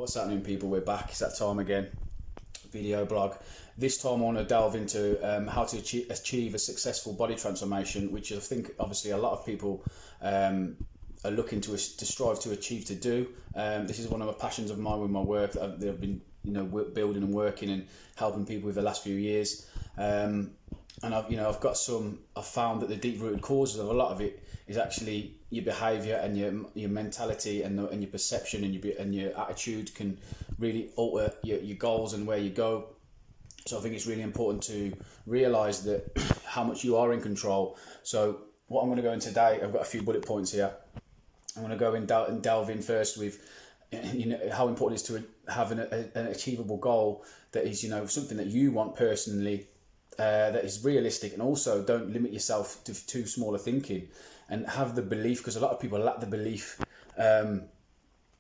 What's happening, people? We're back. It's that time again. Video blog. This time I want to delve into how to achieve a successful body transformation, which I think obviously a lot of people are looking to strive to achieve to do. This is one of the passions of mine with my work that I've been building and working and helping people with the last few years. And I've found that the deep-rooted causes of a lot of it is actually your behaviour and your mentality and your perception and your attitude can really alter your goals and where you go. So I think it's really important to realise that how much you are in control. So what I'm going to go in today, I've got a few bullet points here. I'm going to go and delve in first with how important it is to have an achievable goal that is something that you want personally, that is realistic, and also don't limit yourself to too small a thinking, and have the belief, because a lot of people lack the belief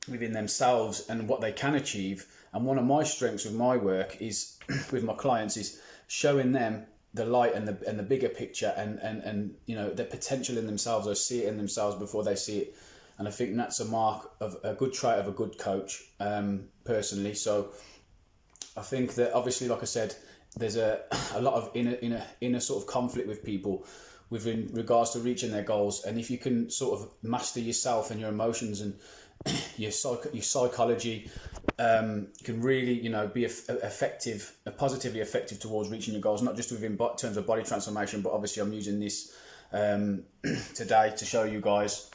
within themselves and what they can achieve. And one of my strengths with my work is with my clients is showing them the light and the bigger picture and the potential in themselves, or see it in themselves before they see it. And I think that's a mark of a good trait of a good coach, personally. So I think that obviously, like I said, there's a lot of inner sort of conflict with people within regards to reaching their goals. And if you can sort of master yourself and your emotions and your psychology, can really be positively effective towards reaching your goals, not just within terms of body transformation, but obviously I'm using this today to show you guys.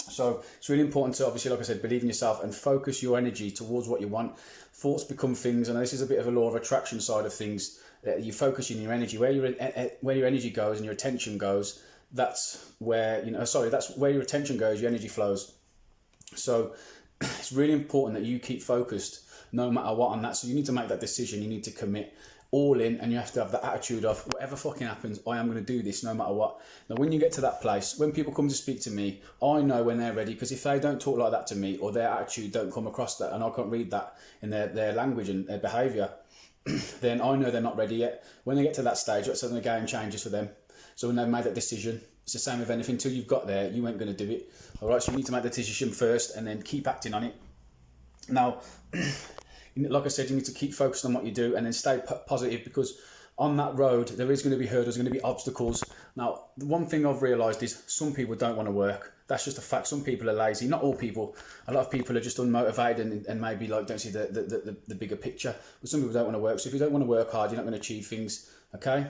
So it's really important to, obviously, like I said, believe in yourself and focus your energy towards what you want. Thoughts become things, and this is a bit of a law of attraction side of things. You focus in your energy, where your energy goes and your attention goes. That's where that's where your attention goes. Your energy flows. So it's really important that you keep focused no matter what on that. So you need to make that decision. You need to commit all in, and you have to have the attitude of whatever fucking happens, I am going to do this no matter what. Now, when you get to that place, when people come to speak to me, I know when they're ready, because if they don't talk like that to me, or their attitude don't come across that, and I can't read that in their language and their behaviour, then I know they're not ready yet. When they get to that stage, that's when the game changes for them. So when they've made that decision, it's the same with anything. Until you've got there, you ain't going to do it. All right, so you need to make the decision first and then keep acting on it. Now, like I said, you need to keep focused on what you do and then stay positive, because on that road there is going to be hurdles, going to be obstacles. Now, the one thing I've realised is some people don't want to work. That's just a fact. Some people are lazy. Not all people. A lot of people are just unmotivated and maybe don't see the bigger picture. But some people don't want to work. So if you don't want to work hard, you're not going to achieve things. Okay.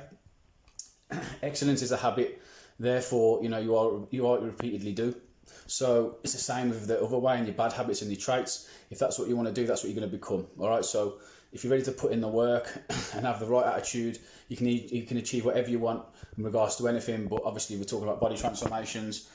Excellence is a habit. Therefore, you are repeatedly do. So it's the same with the other way, and your bad habits and your traits. If that's what you want to do, that's what you're going to become. All right. So if you're ready to put in the work and have the right attitude, you can achieve whatever you want in regards to anything. But obviously, we're talking about body transformations.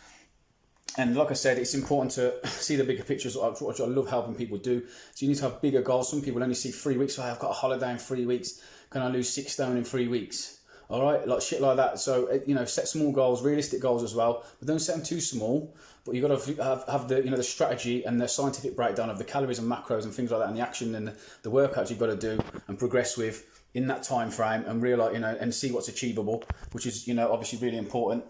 And like I said, it's important to see the bigger pictures, which I love helping people do. So you need to have bigger goals. Some people only see 3 weeks. So I've got a holiday in 3 weeks. Can I lose 6 stone in 3 weeks? All right, like shit like that. So set small goals, realistic goals as well, but don't set them too small. But you've got to have the the strategy and the scientific breakdown of the calories and macros and things like that, and the action and the workouts you've got to do and progress with in that time frame, and realize and see what's achievable, which is obviously really important.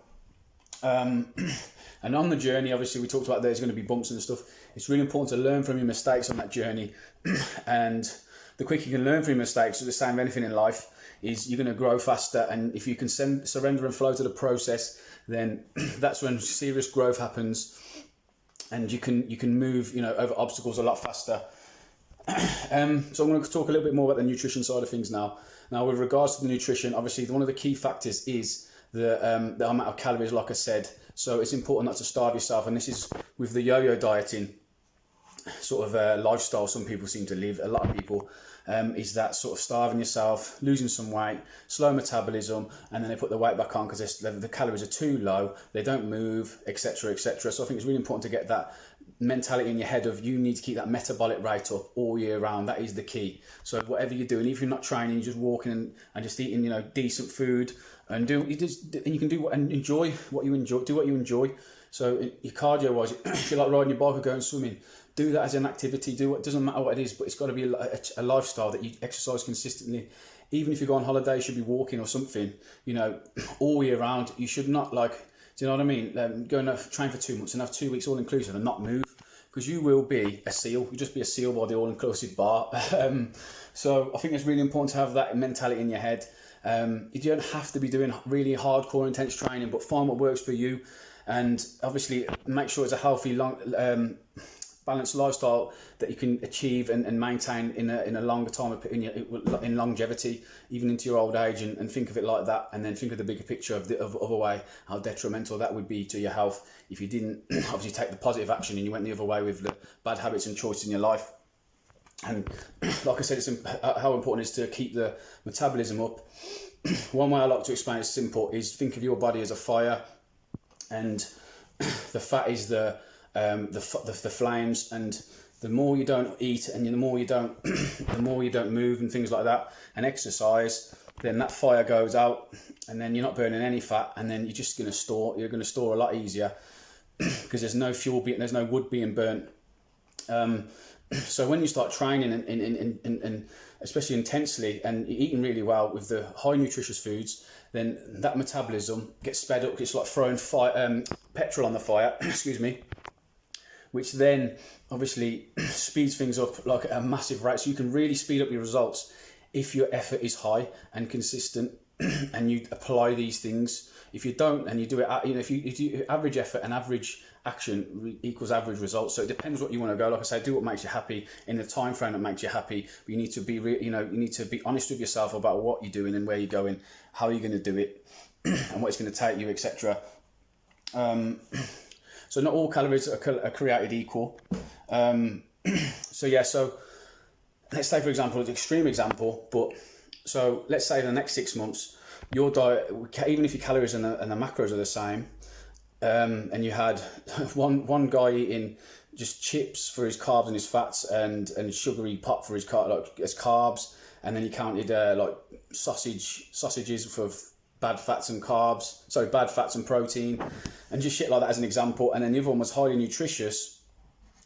And on the journey, obviously we talked about there's going to be bumps and stuff. It's really important to learn from your mistakes on that journey, and the quicker you can learn from your mistakes, it's the same with anything in life, is you're going to grow faster. And if you can surrender and flow to the process, then that's when serious growth happens, and you can move over obstacles a lot faster. So I'm going to talk a little bit more about the nutrition side of things now. Now, with regards to the nutrition, obviously one of the key factors is the amount of calories, like I said. So it's important not to starve yourself, and this is with the yo-yo dieting sort of lifestyle some people seem to live. A lot of people is that sort of starving yourself, losing some weight, slow metabolism, and then they put the weight back on because the calories are too low, they don't move, etc, etc. So I think it's really important to get that mentality in your head of you need to keep that metabolic rate up all year round. That is the key. So whatever you're doing, if you're not training, you're just walking and just eating decent food and you can do and enjoy what you enjoy. Do what you enjoy. So your cardio wise, if you like riding your bike or going swimming, do that as an activity. Doesn't matter what it is, but it's got to be a lifestyle that you exercise consistently. Even if you go on holiday, you should be walking or something, all year round. You should not do you know what I mean? Go and train for 2 months and have 2 weeks all inclusive and not move. because you will be a SEAL. You just be a SEAL by the all-inclusive bar. So I think it's really important to have that mentality in your head. You don't have to be doing really hardcore, intense training, but find what works for you, and obviously make sure it's a healthy, balanced lifestyle that you can achieve and maintain in a longer time, in longevity, even into your old age, and think of it like that, and then think of the bigger picture of other way, how detrimental that would be to your health if you didn't obviously take the positive action and you went the other way with the bad habits and choices in your life. And like I said, it's how important it is to keep the metabolism up. One way I like to explain it's simple is think of your body as a fire, and the fat is the flames, and the more you don't eat and the more you don't move and things like that and exercise, then that fire goes out, and then you're not burning any fat, and then you're going to store a lot easier because there's no there's no wood being burnt. So when you start training and especially intensely and eating really well with the high nutritious foods, then that metabolism gets sped up. It's like throwing petrol on the fire, excuse me, which then obviously speeds things up like at a massive rate. So you can really speed up your results if your effort is high and consistent and you apply these things. If you don't and you do it, if you do average effort and average action equals average results. So it depends what you want to go. Like I say, do what makes you happy in the time frame that makes you happy. But you need to be, you need to be honest with yourself about what you're doing and where you're going, how you're going to do it, and what it's going to take you, etc. So not all calories are created equal. So let's say, for example, an extreme example, but so let's say in the next 6 months, your diet, even if your calories and the macros are the same, and you had one guy eating just chips for his carbs and his fats, and sugary pop for his carbs, and then he counted like sausages for bad fats and protein, and just shit like that as an example. And then the other one was highly nutritious,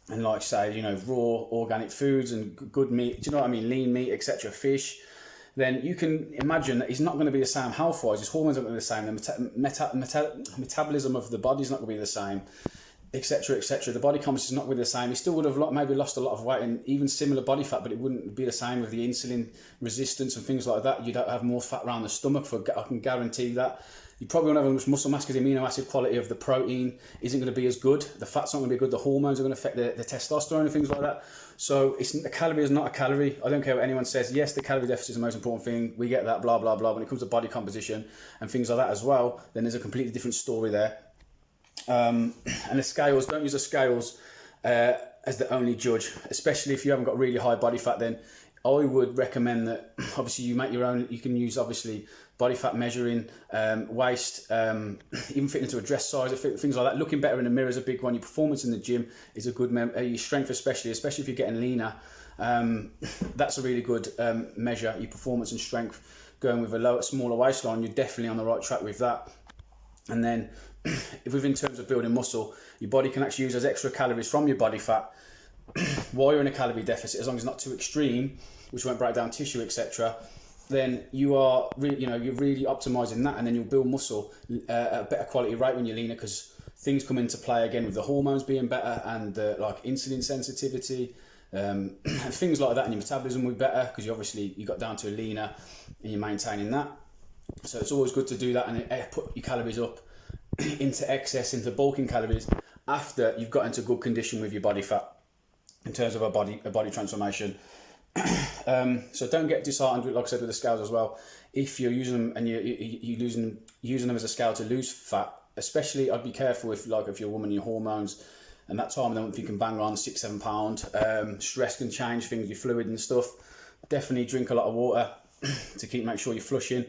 and like say, raw organic foods and good meat, do you know what I mean, lean meat, etc., fish. Then you can imagine that he's not going to be the same health-wise. His hormones aren't going to be the same. The metabolism of the body is not going to be the same, etc., etc. The body composition is not going to be the same. He still would have maybe lost a lot of weight and even similar body fat, but it wouldn't be the same with the insulin resistance and things like that. You'd have more fat around the stomach. I can guarantee that. You probably won't have as much muscle mass because the amino acid quality of the protein isn't going to be as good. The fat's not going to be good. The hormones are going to affect the testosterone and things like that. So a calorie is not a calorie. I don't care what anyone says. Yes, the calorie deficit is the most important thing. We get that, blah, blah, blah. When it comes to body composition and things like that as well, then there's a completely different story there. And the scales, don't use the scales as the only judge, especially if you haven't got really high body fat. Then I would recommend that obviously you make your own. You can use obviously body fat measuring, waist, even fitting into a dress size, things like that. Looking better in the mirror is a big one. Your performance in the gym is a good, your strength especially if you're getting leaner. That's a really good measure, your performance and strength. Going with a smaller waistline, you're definitely on the right track with that. And then in terms of building muscle, your body can actually use those extra calories from your body fat while you're in a calorie deficit, as long as it's not too extreme, which won't break down tissue, etc. Then you are you're really optimizing that, and then you'll build muscle at a better quality rate when you're leaner, because things come into play again with the hormones being better and like insulin sensitivity and things like that, and your metabolism will be better because you got down to a leaner and you're maintaining that. So it's always good to do that and put your calories up into excess, into bulking calories after you've got into good condition with your body fat in terms of a body transformation. So don't get disheartened with, like I said, with the scales as well. If you're using them and you're using them as a scale to lose fat, especially, I'd be careful if you're a woman, your hormones, and that time then if you can bang on 6-7 pound. Stress can change things, your fluid and stuff. Definitely drink a lot of water to make sure you're flushing.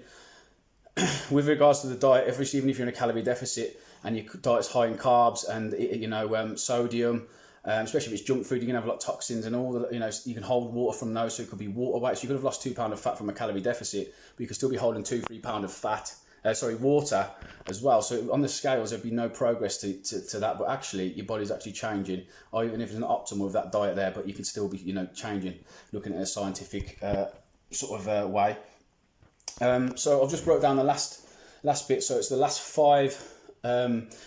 With regards to the diet, even if you're in a calorie deficit and your diet's high in carbs and sodium, especially if it's junk food, you're gonna have a lot of toxins and all the, you can hold water from those, so it could be water weight. So you could have lost 2 pounds of fat from a calorie deficit, but you could still be holding 2-3 pounds of water as well. So on the scales, there'd be no progress to that, but actually your body's actually changing, or even if it's not optimal with that diet there, but you can still be, changing, looking at a scientific way. So I've just broke down the last bit. So it's the last 5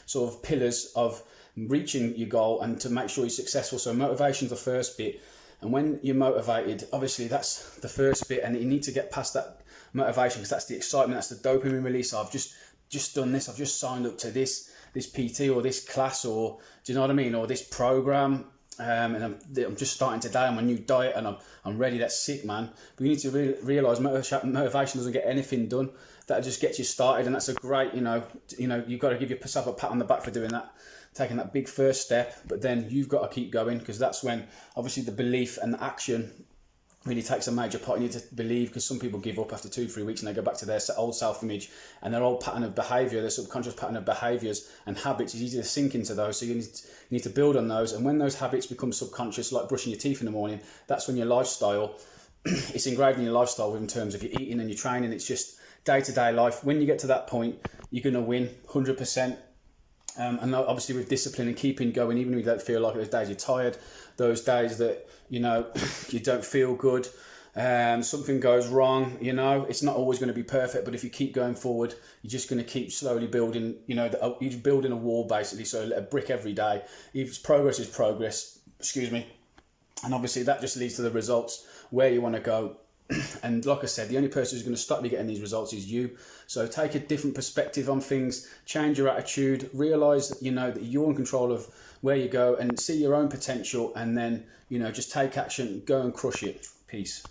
sort of pillars of reaching your goal and to make sure you're successful. So motivation's the first bit. And when you're motivated, obviously that's the first bit, and you need to get past that motivation, because that's the excitement, that's the dopamine release. I've just done this, I've just signed up to this PT or this class, or do you know what I mean, or this program, and I'm just starting today. I'm on a new diet and I'm ready. That's sick, man. But you need to realise motivation doesn't get anything done. That just gets you started, and that's a great, you've got to give yourself a pat on the back for doing that, taking that big first step. But then you've got to keep going, because that's when obviously the belief and the action really takes a major part. You need to believe, because some people give up after 2-3 weeks and they go back to their old self-image and their old pattern of behaviour, their subconscious pattern of behaviours and habits. It's easy to sink into those, so you need to build on those. And when those habits become subconscious, like brushing your teeth in the morning, that's when your lifestyle, it's engraved in your lifestyle in terms of your eating and your training. It's just day-to-day life. When you get to that point, you're going to win 100%. And obviously with discipline and keeping going, even if you don't feel like it, those days you're tired, those days that, you don't feel good, something goes wrong, it's not always going to be perfect, but if you keep going forward, you're just going to keep slowly building, you're building a wall basically, so a brick every day. If progress is progress, and obviously that just leads to the results where you want to go. And like I said, the only person who's going to stop you getting these results is you. So take a different perspective on things, change your attitude, realise that that you're in control of where you go, and see your own potential, and then just take action, go and crush it. Peace.